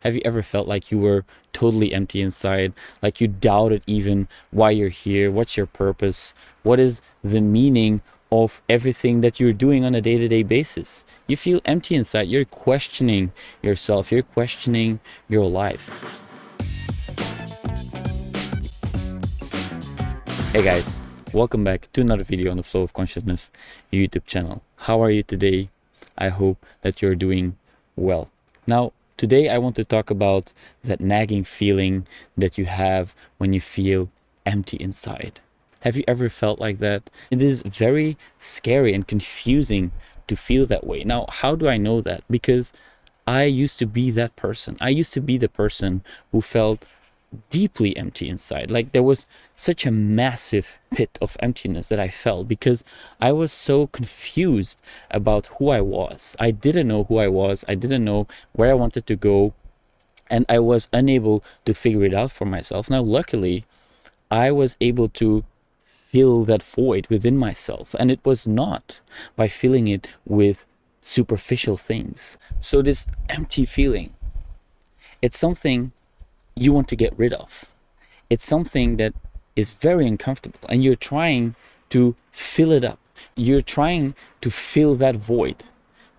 Have you ever felt like you were totally empty inside, like you doubted even why you're here, what's your purpose, what is the meaning of everything that you're doing on a day-to-day basis? You feel empty inside, you're questioning yourself, you're questioning your life. Hey guys, welcome back to another video on the Flow of Consciousness YouTube channel. How are you today? I hope that you're doing well. Now, today I want to talk about that nagging feeling that you have when you feel empty inside. Have you ever felt like that? It is very scary and confusing to feel that way. Now, how do I know that? Because I used to be that person. I used to be the person who felt deeply empty inside. Like there was such a massive pit of emptiness that I felt because I was so confused about who I was. I didn't know who I was. I didn't know where I wanted to go, and I was unable to figure it out for myself. Now, luckily, I was able to fill that void within myself, and it was not by filling it with superficial things. So this empty feeling, it's something you want to get rid of. It's something that is very uncomfortable, and you're trying to fill it up. You're trying to fill that void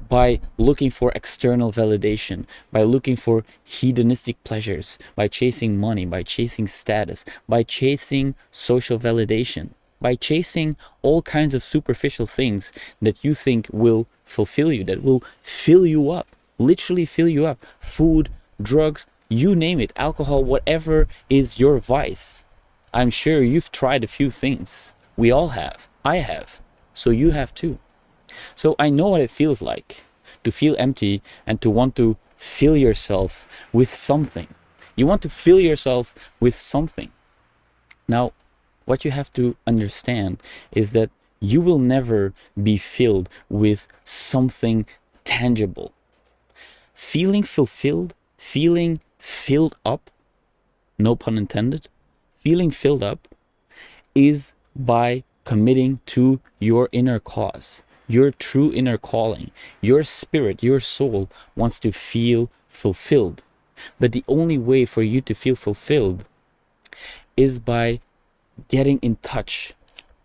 by looking for external validation, by looking for hedonistic pleasures, by chasing money, by chasing status, by chasing social validation, by chasing all kinds of superficial things that you think will fulfill you, that will fill you up, literally fill you up. Food, drugs, you name it, alcohol, whatever is your vice. I'm sure you've tried a few things. We all have. I have. So you have too. So I know what it feels like to feel empty and to want to fill yourself with something. You want to fill yourself with something. Now, what you have to understand is that you will never be filled with something tangible. Feeling fulfilled, feeling filled up, no pun intended, feeling filled up is by committing to your inner cause, your true inner calling. Your spirit, your soul wants to feel fulfilled. But the only way for you to feel fulfilled is by getting in touch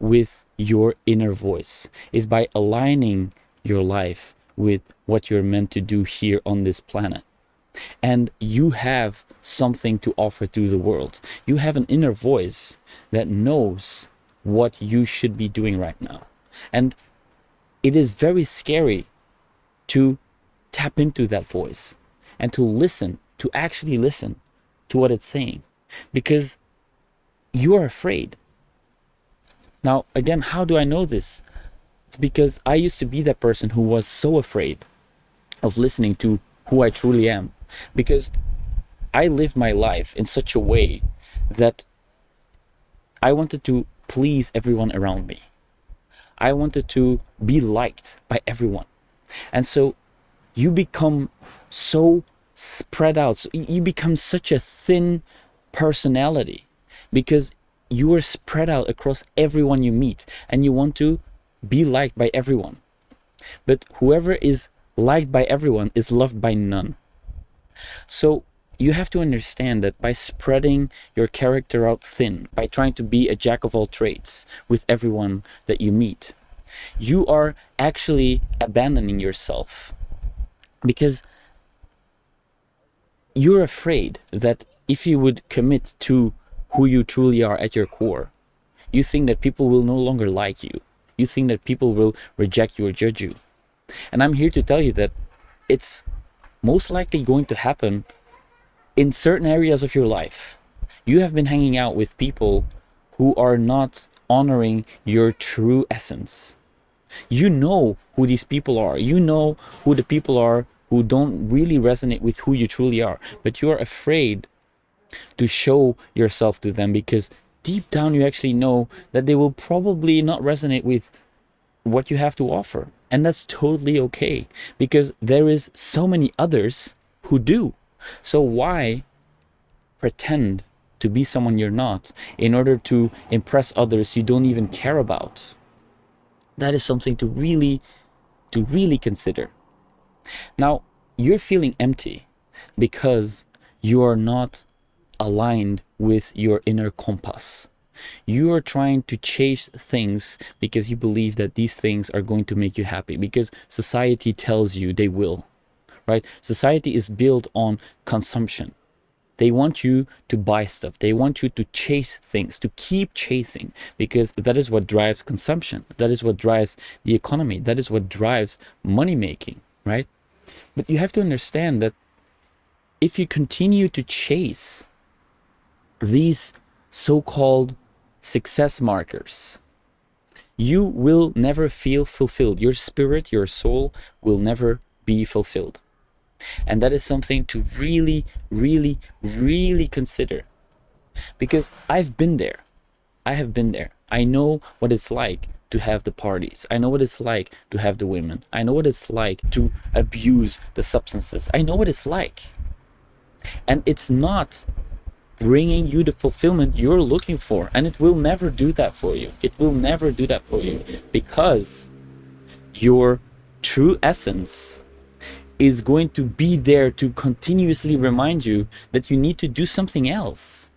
with your inner voice, is by aligning your life with what you're meant to do here on this planet. And you have something to offer to the world. You have an inner voice that knows what you should be doing right now. And it is very scary to tap into that voice and to listen, to actually listen to what it's saying, because you are afraid. Now, again, how do I know this? It's because I used to be that person who was so afraid of listening to who I truly am. Because I lived my life in such a way that I wanted to please everyone around me. I wanted to be liked by everyone. And so you become so spread out. So you become such a thin personality because you are spread out across everyone you meet and you want to be liked by everyone. But whoever is liked by everyone is loved by none. So you have to understand that by spreading your character out thin, by trying to be a jack of all trades with everyone that you meet, you are actually abandoning yourself, because you're afraid that if you would commit to who you truly are at your core, you think that people will no longer like you. You think that people will reject you or judge you. And I'm here to tell you that it's most likely going to happen in certain areas of your life. You have been hanging out with people who are not honoring your true essence. You know who these people are. You know who the people are who don't really resonate with who you truly are. But you're afraid to show yourself to them because deep down you actually know that they will probably not resonate with what you have to offer. And that's totally okay, because there is so many others who do. So why pretend to be someone you're not in order to impress others you don't even care about? That is something to really consider. Now, you're feeling empty because you are not aligned with your inner compass. You are trying to chase things because you believe that these things are going to make you happy, because society tells you they will, right? Society is built on consumption. They want you to buy stuff. They want you to chase things, to keep chasing, because that is what drives consumption. That is what drives the economy. That is what drives money making, right? But you have to understand that if you continue to chase these so-called success markers, you will never feel fulfilled. Your spirit, your soul will never be fulfilled. And that is something to really, really, really consider. Because I've been there. I have been there. I know what it's like to have the parties. I know what it's like to have the women. I know what it's like to abuse the substances. I know what it's like. And it's not bringing you the fulfillment you're looking for. And it will never do that for you. It will never do that for you, because your true essence is going to be there to continuously remind you that you need to do something else.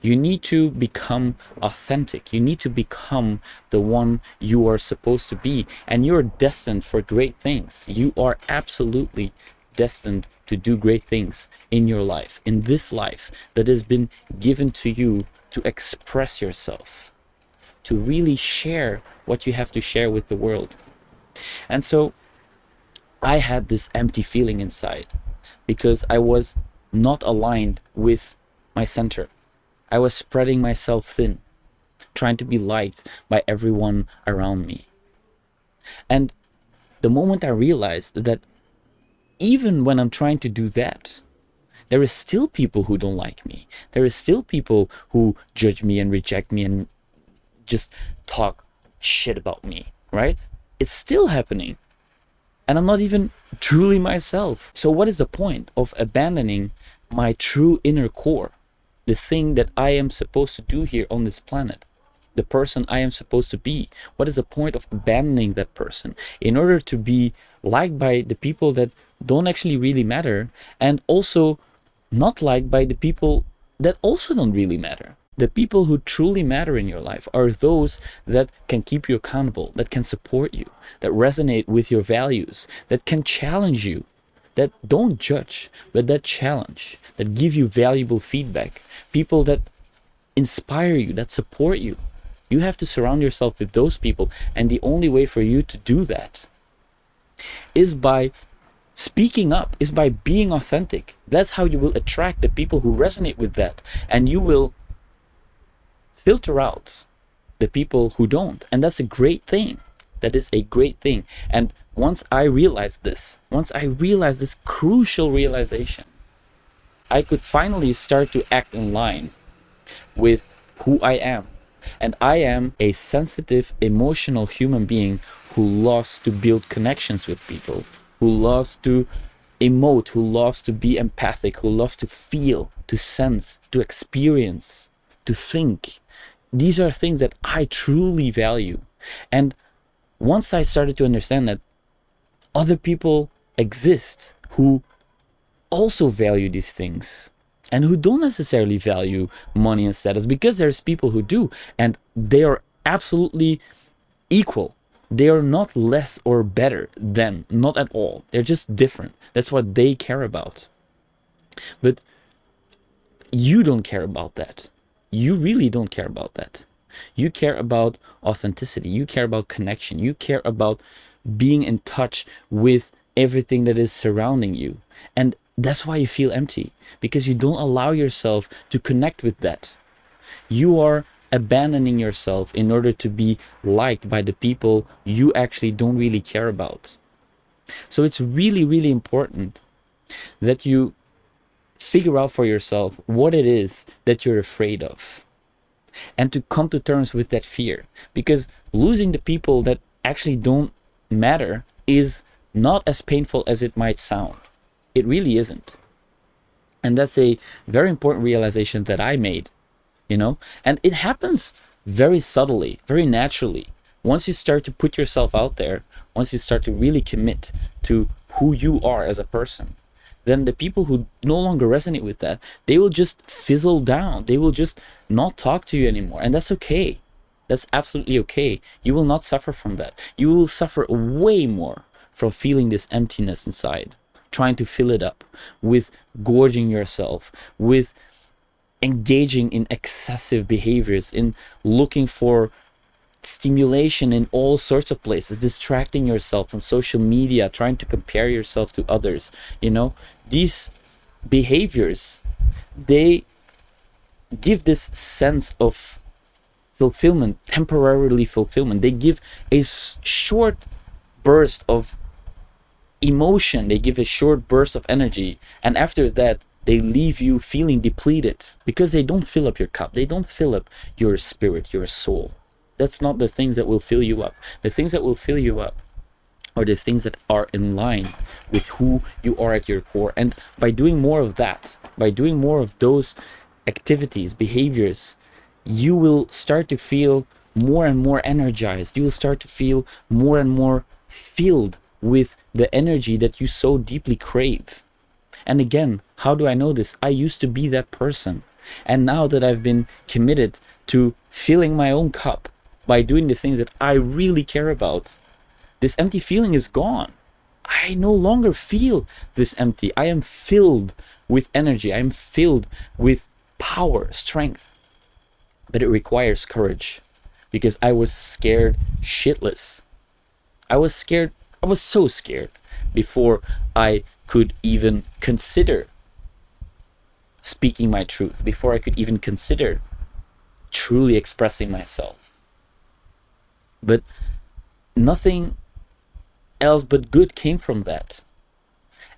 You need to become authentic. You need to become the one you are supposed to be. And you're destined for great things. You are absolutely destined to do great things in your life, in this life that has been given to you to express yourself, to really share what you have to share with the world. And so I had this empty feeling inside because I was not aligned with my center. I was spreading myself thin, trying to be liked by everyone around me. And the moment I realized that even when I'm trying to do that, there is still people who don't like me. There is still people who judge me and reject me and just talk shit about me, right? It's still happening. And I'm not even truly myself. So what is the point of abandoning my true inner core? The thing that I am supposed to do here on this planet, the person I am supposed to be. What is the point of abandoning that person in order to be liked by the people that don't actually really matter, and also not liked by the people that also don't really matter? The people who truly matter in your life are those that can keep you accountable, that can support you, that resonate with your values, that can challenge you, that don't judge, but that challenge, that give you valuable feedback, people that inspire you, that support you. You have to surround yourself with those people, and the only way for you to do that is by speaking up, is by being authentic. That's how you will attract the people who resonate with that, and you will filter out the people who don't. And that's a great thing. That is a great thing. And once I realized this, crucial realization, I could finally start to act in line with who I am. And I am a sensitive, emotional human being who loves to build connections with people, who loves to emote, who loves to be empathic, who loves to feel, to sense, to experience, to think. These are things that I truly value. And once I started to understand that other people exist who also value these things, and who don't necessarily value money and status, because there's people who do, and they are absolutely equal. They are not less or better than, not at all. They're just different. That's what they care about. But you don't care about that. You really don't care about that. You care about authenticity. You care about connection. You care about being in touch with everything that is surrounding you. And that's why you feel empty, because you don't allow yourself to connect with that. You are abandoning yourself in order to be liked by the people you actually don't really care about. So it's really, really important that you figure out for yourself what it is that you're afraid of, and to come to terms with that fear, because losing the people that actually don't matter is not as painful as it might sound. It really isn't. And that's a very important realization that I made, and it happens very subtly, very naturally. Once you start to put yourself out there, once you start to really commit to who you are as a person, then the people who no longer resonate with that, they will just fizzle down. They will just not talk to you anymore. And that's okay. That's absolutely okay. You will not suffer from that. You will suffer way more from feeling this emptiness inside, trying to fill it up with gorging yourself, with engaging in excessive behaviors, in looking for stimulation in all sorts of places, distracting yourself on social media, trying to compare yourself to others. You know, these behaviors, they give this sense of fulfillment, temporarily fulfillment. They give a short burst of emotion, they give a short burst of energy, and after that they leave you feeling depleted, because they don't fill up your cup, they don't fill up your spirit, your soul. That's not the things that will fill you up. The things that will fill you up are the things that are in line with who you are at your core. And by doing more of that, by doing more of those activities, behaviors, you will start to feel more and more energized. You will start to feel more and more filled with the energy that you so deeply crave. And again, how do I know this? I used to be that person. And now that I've been committed to filling my own cup by doing the things that I really care about, this empty feeling is gone. I no longer feel this empty. I am filled with energy. I am filled with power, strength. But it requires courage, because I was scared shitless. I was scared. I was so scared before I could even consider speaking my truth, before I could even consider truly expressing myself. But nothing else but good came from that.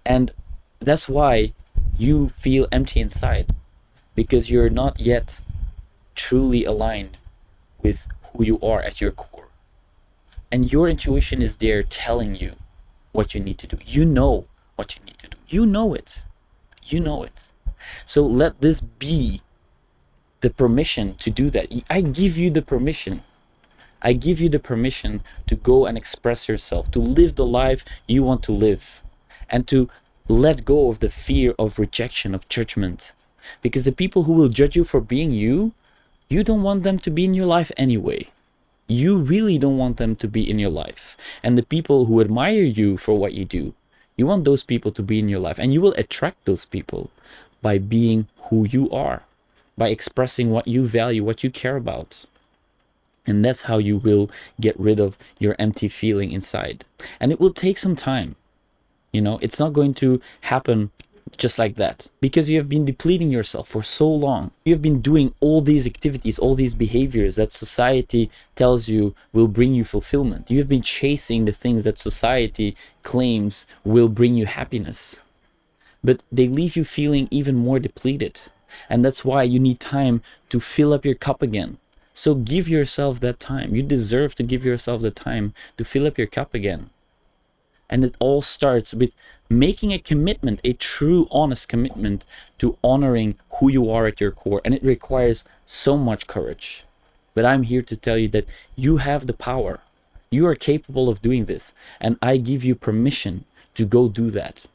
And that's why you feel empty inside, because you're not yet truly aligned with who you are at your core. And your intuition is there telling you what you need to do. You know what you need to do. You know it. You know it. So let this be the permission to do that. I give you the permission. I give you the permission to go and express yourself, to live the life you want to live, and to let go of the fear of rejection, of judgment. Because the people who will judge you for being you, you don't want them to be in your life anyway. You really don't want them to be in your life. And the people who admire you for what you do, you want those people to be in your life. And you will attract those people by being who you are, by expressing what you value, what you care about. And that's how you will get rid of your empty feeling inside. And it will take some time. You know, it's not going to happen just like that, because you have been depleting yourself for so long. You have been doing all these activities, all these behaviors that society tells you will bring you fulfillment. You have been chasing the things that society claims will bring you happiness, but they leave you feeling even more depleted. And that's why you need time to fill up your cup again. So give yourself that time. You deserve to give yourself the time to fill up your cup again. And it all starts with making a commitment, a true, honest commitment to honoring who you are at your core. And it requires so much courage. But I'm here to tell you that you have the power. You are capable of doing this. And I give you permission to go do that.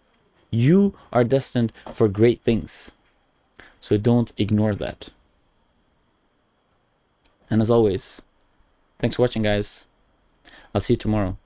You are destined for great things. So don't ignore that. And as always, thanks for watching, guys. I'll see you tomorrow.